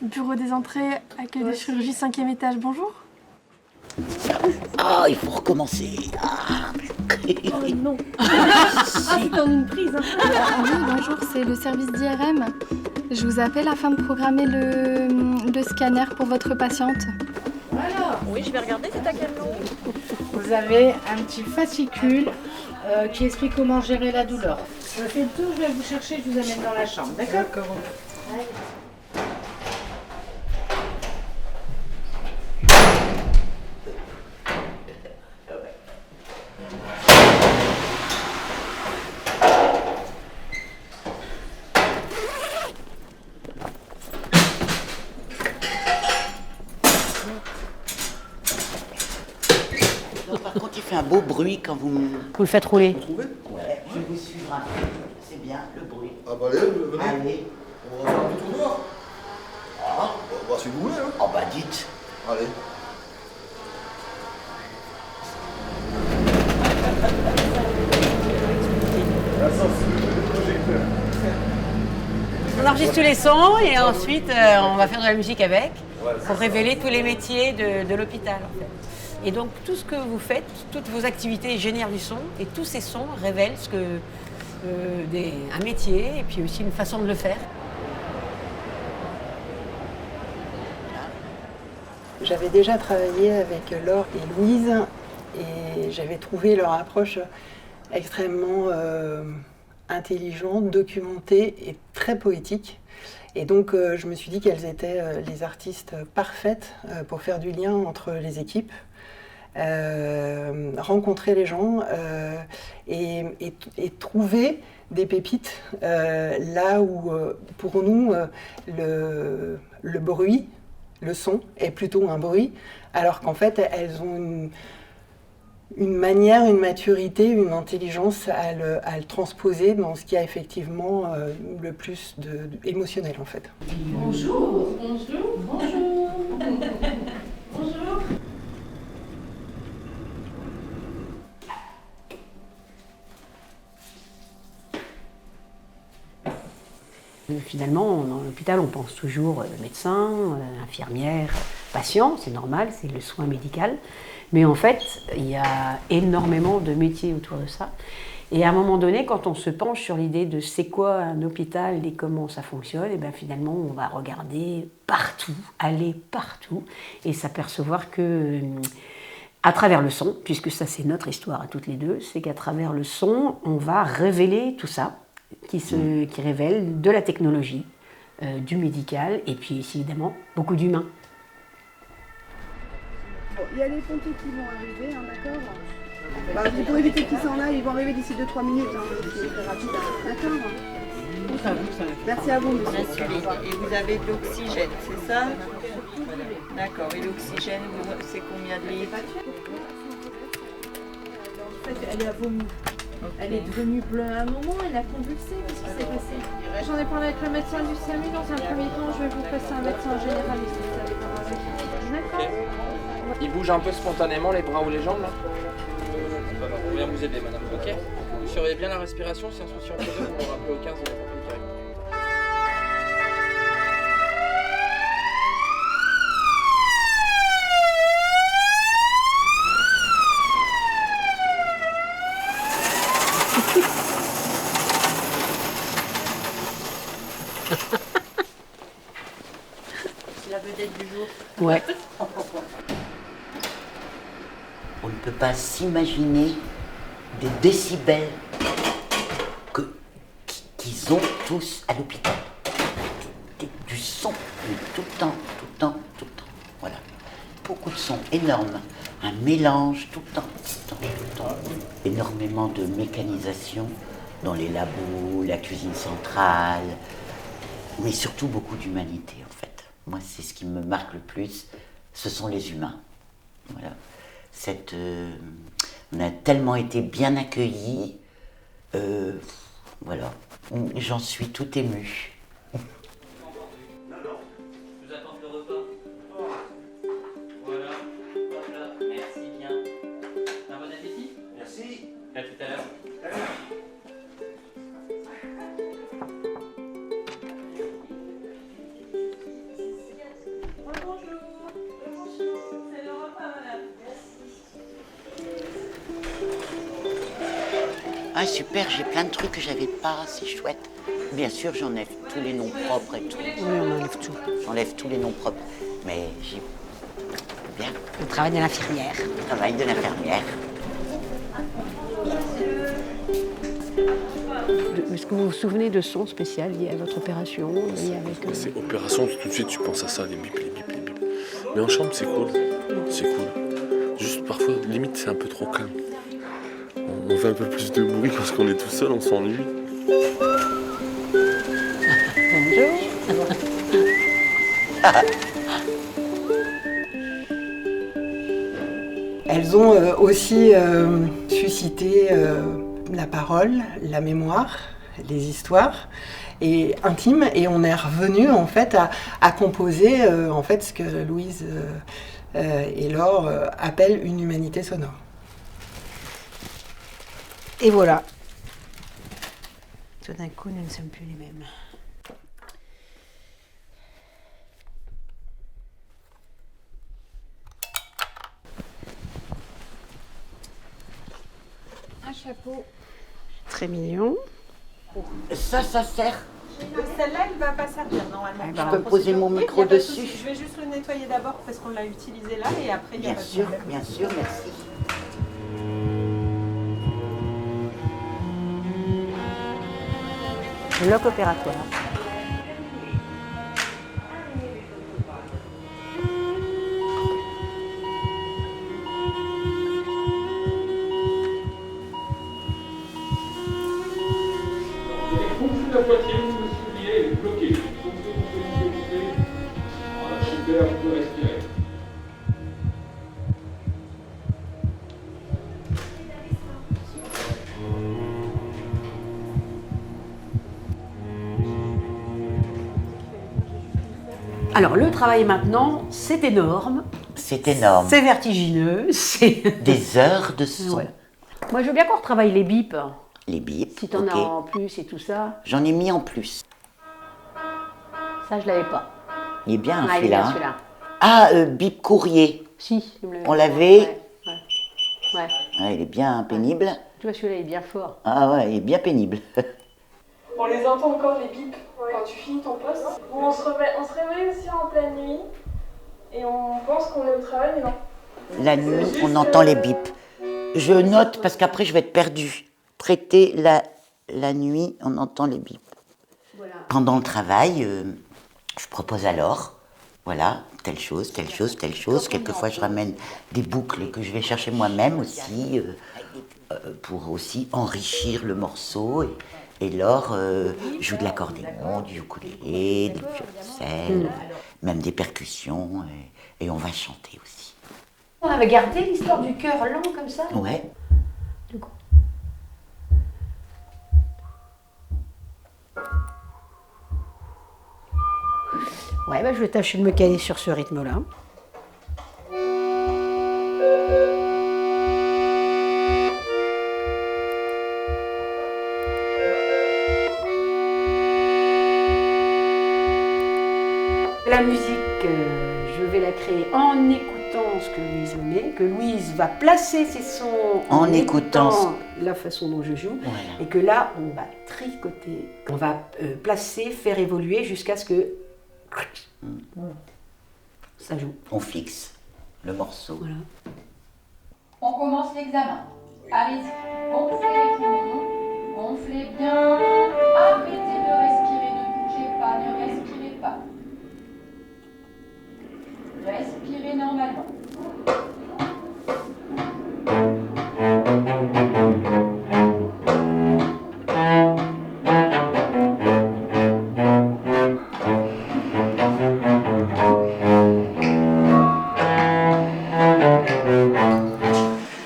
Bureau des entrées, accueil de chirurgie 5e étage, bonjour. Ah, il faut recommencer. Ah. Oh non. C'est en une prise. Oui, bonjour, c'est le service d'IRM. Je vous appelle afin de programmer le scanner pour votre patiente. Voilà. Oui, je vais regarder, c'est à quel nom? Vous avez un petit fascicule qui explique comment gérer la douleur. Je fais le tour, je vais vous chercher, je vous amène dans la chambre, d'accord? Non, par contre, il fait un beau bruit quand vous me... Vous le faites rouler. Ouais, je vous suivrai un peu. C'est bien, le bruit. Ah bah allez, venez. Allez. On va faire un petit tour dehors. Ah, Bah si vous voulez, hein. oh bah dites. Allez. On enregistre tous les sons et ensuite on va faire de la musique avec pour révéler tous les métiers de l'hôpital en fait. Et donc tout ce que vous faites, toutes vos activités génèrent du son et tous ces sons révèlent ce que, un métier et puis aussi une façon de le faire. J'avais déjà travaillé avec Laure et Louise et j'avais trouvé leur approche extrêmement intelligente, documentée et très poétique. Et donc je me suis dit qu'elles étaient les artistes parfaites pour faire du lien entre les équipes, rencontrer les gens et trouver des pépites là où pour nous le bruit, le son est plutôt un bruit, alors qu'en fait, elles ont une manière, une maturité, une intelligence à le transposer dans ce qui a effectivement le plus émotionnel, en fait. Bonjour, bonjour, bonjour. Bonjour. Finalement, dans l'hôpital, on pense toujours médecin, infirmière, patient, c'est normal, c'est le soin médical. Mais en fait, il y a énormément de métiers autour de ça. Et à un moment donné, quand on se penche sur l'idée de c'est quoi un hôpital et comment ça fonctionne, et bien finalement, on va regarder partout, aller partout, et s'apercevoir que, à travers le son, puisque ça c'est notre histoire à toutes les deux, c'est qu'à travers le son, on va révéler tout ça, qui révèle de la technologie, du médical, et puis évidemment, beaucoup d'humains. Bon, il y a les pompiers qui vont arriver, hein, d'accord? Bah, pour éviter qu'ils s'en aillent, ils vont arriver d'ici 2-3 minutes, hein, c'est très rapide, hein, d'accord? Merci à vous, monsieur. Et vous avez de l'oxygène, c'est ça? D'accord, et l'oxygène, c'est combien de litres? En fait, elle a vomi. Okay. Elle est devenue bleue à un moment, elle a convulsé, qu'est-ce qui s'est passé? J'en ai parlé avec le médecin du SAMU, dans un premier temps, je vais vous passer un médecin généraliste, vous allez voir avec. D'accord? Okay. Il bouge un peu spontanément, les bras ou les jambes là? On vient vous aider madame, ok? Vous surveillez bien la respiration, si un souci entre deux, vous me rappelez au 15 et on va direct. C'est la vedette du jour. Ouais. On ne peut pas s'imaginer des décibels qu'ils ont tous à l'hôpital. Du son, tout le temps, tout le temps, tout le temps. Voilà. Beaucoup de sons énormes. Un mélange tout le temps, tout le temps, tout le temps. Énormément de mécanisation dans les labos, la cuisine centrale, mais surtout beaucoup d'humanité en fait. Moi, c'est ce qui me marque le plus, ce sont les humains. Voilà. On a tellement été bien accueillis, voilà, j'en suis tout émue. À tout à l'heure. Ah super, j'ai plein de trucs que j'avais pas, c'est chouette. Bien sûr, j'enlève tous les noms propres et tout. Oui, on enlève tout. J'enlève tous les noms propres. Mais j'ai bien Le travail de l'infirmière. le travail de l'infirmière. Est-ce que vous vous souvenez de sons spéciaux liés à votre opération, liés avec... C'est opération, tout de suite tu penses à ça, les bips, les bips, les bips. Mais en chambre c'est cool, c'est cool. Juste parfois, limite c'est un peu trop calme. On fait un peu plus de bruit parce qu'on est tout seul, on s'ennuie. Bonjour. Elles ont aussi suscité la parole, la mémoire, les histoires et intimes, et on est revenu en fait à composer en fait ce que Louise et Laure appellent une humanité sonore. Et voilà. Tout d'un coup, nous ne sommes plus les mêmes. Un chapeau. Très mignon. Ça sert. Celle-là, elle ne va pas servir normalement. Je peux poser mon micro dessus. Je vais juste le nettoyer d'abord parce qu'on l'a utilisé là et après il y a pas de problème. Bien sûr, merci. Bloc opératoire. La poitrine, le soulier est bloqué. Voilà, super, vous pouvez respirer. Alors, le travail maintenant, c'est énorme. C'est énorme. C'est vertigineux. C'est des heures de son. Ouais. Moi, je veux bien qu'on retravaille les bips. Les bips. Si t'en ok. as en plus et tout ça. J'en ai mis en plus. Ça, je l'avais pas. Il est bien Ah, il est celui-là. bien celui-là. Ah, bip courrier. Si. On l'avait. Ouais. Ah, il est bien pénible. Tu vois, celui-là, il est bien fort. Ah ouais, il est bien pénible. On les entend encore les bips quand tu finis ton poste. On se réveille aussi en pleine nuit et on pense qu'on est au travail, mais non. La nuit, on entend les bips. Je note parce qu'après je vais être perdue. Traiter la nuit, on entend les bips. Voilà. Pendant le travail, je propose alors, voilà, telle chose, telle chose, telle chose. Quelquefois, je ramène des boucles que je vais chercher moi-même aussi, pour aussi enrichir le morceau. Et Laure joue de l'accordéon, du ukulélé, du violoncelle, même des percussions, et on va chanter aussi. On avait gardé l'histoire du cœur lent comme ça. Ouais. Du coup. Ouais, bah, je vais tâcher de me caler sur ce rythme-là. La musique, je vais la créer en écoutant ce que Louise met, que Louise va placer ses sons En écoutant la façon dont je joue, Voilà. et que là, on va tricoter, on va placer, faire évoluer jusqu'à ce que ça joue. On fixe le morceau. Voilà. On commence l'examen. Allez-y, gonflez les poumons, gonflez bien. Arrêtez de respirer, ne bougez pas, ne respirez pas. Respirez normalement.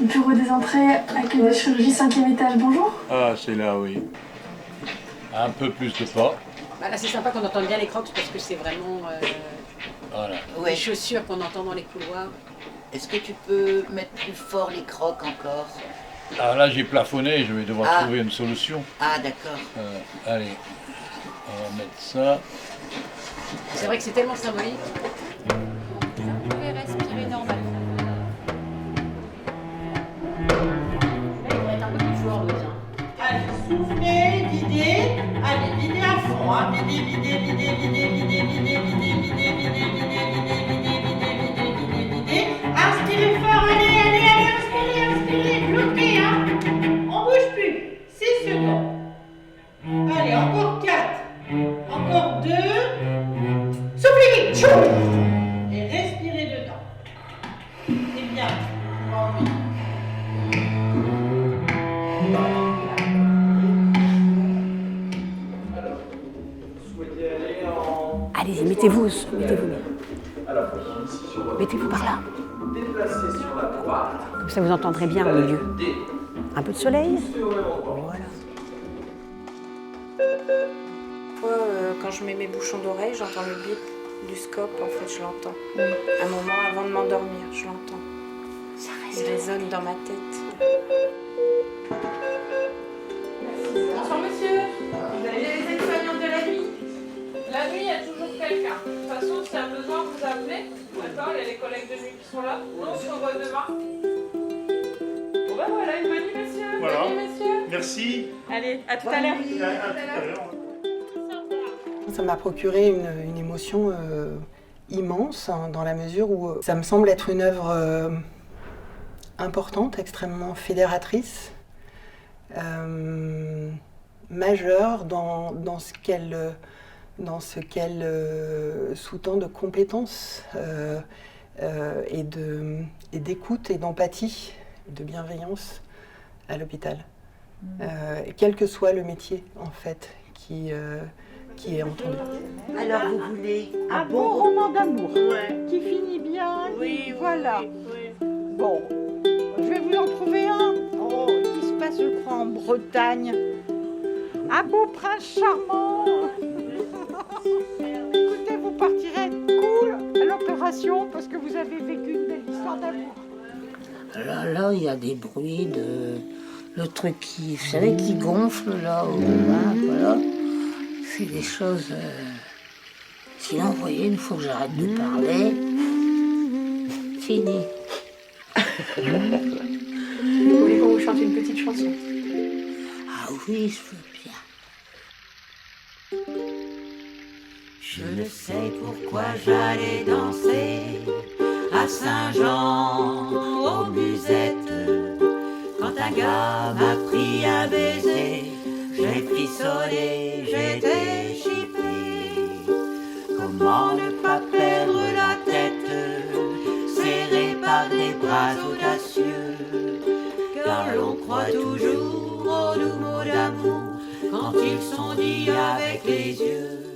Bureau des entrées, accueil de chirurgie 5e étage, bonjour. Ah, c'est là, oui. Un peu plus de pas. Bah là, c'est sympa qu'on entende bien les crocs parce que c'est vraiment Voilà. les chaussures qu'on entend dans les couloirs. Est-ce que tu peux mettre plus fort les crocs encore? Ah, là, j'ai plafonné, je vais devoir Ah. trouver une solution. Ah, d'accord. Allez, on va mettre ça. C'est vrai que c'est tellement symbolique. Vous pouvez respirer normalement. Là, il devrait être un peu plus fort, Louise. soufflez, videz. Allez, videz à fond, hein. Videz, videz, videz, videz, videz, videz, videz, videz, videz, videz, videz, videz, videz, videz, videz, videz. Inspirez fort, allez, allez, allez, inspirez, inspirez, bloquez, hein. On bouge plus. 6 secondes. Allez, encore 4. Encore 2. Soufflez vite. Tchou. Et respirez dedans. C'est bien. Envie. Allez-y, mettez-vous bien. Mettez-vous par là. Comme ça, vous entendrez bien au milieu. Un peu de soleil. Voilà. Quand je mets mes bouchons d'oreille, j'entends le bip du scope, en fait, je l'entends. Un moment avant de m'endormir, je l'entends. Il résonne dans ma tête. Bonsoir monsieur, vous avez les aides-soignantes de la nuit? La nuit, il y a toujours quelqu'un. De toute façon, s'il y a besoin, vous appelez. D'accord, il y a les collègues de nuit qui sont là. Nous, on se revoit demain. Bon ben voilà, une bonne nuit monsieur. Voilà. Bonne nuit monsieur. Merci. Allez, à tout à l'heure. Ça m'a procuré une émotion immense, hein, dans la mesure où ça me semble être une œuvre importante, extrêmement fédératrice, majeure dans ce qu'elle sous-tend de compétences et d'écoute et d'empathie, de bienveillance à l'hôpital. Quel que soit le métier, en fait, qui est entendu. Alors vous voulez Un bon roman d'amour qui finit bien. Oui, voilà. Bon, je vais vous en trouver un qui se passe, je crois, en Bretagne. Un beau prince charmant. Écoutez, vous partirez cool à l'opération parce que vous avez vécu une belle histoire d'amour. Là, il y a des bruits de... Le truc qui, vous savez, qui gonfle là, au bas, voilà. C'est des choses... Sinon, vous voyez, il faut que j'arrête de parler. Fini. Vous voulez qu'on vous chante une petite chanson? Ah oui, je veux bien. Je ne sais pourquoi j'allais danser à Saint-Jean, aux musettes. Quand un gars m'a pris un baiser, j'ai frissonné, j'étais chiffré. Comment ne pas perdre la tête, serré par des bras audacieux, car l'on croit toujours aux doux mots d'amour quand ils sont dits avec les yeux.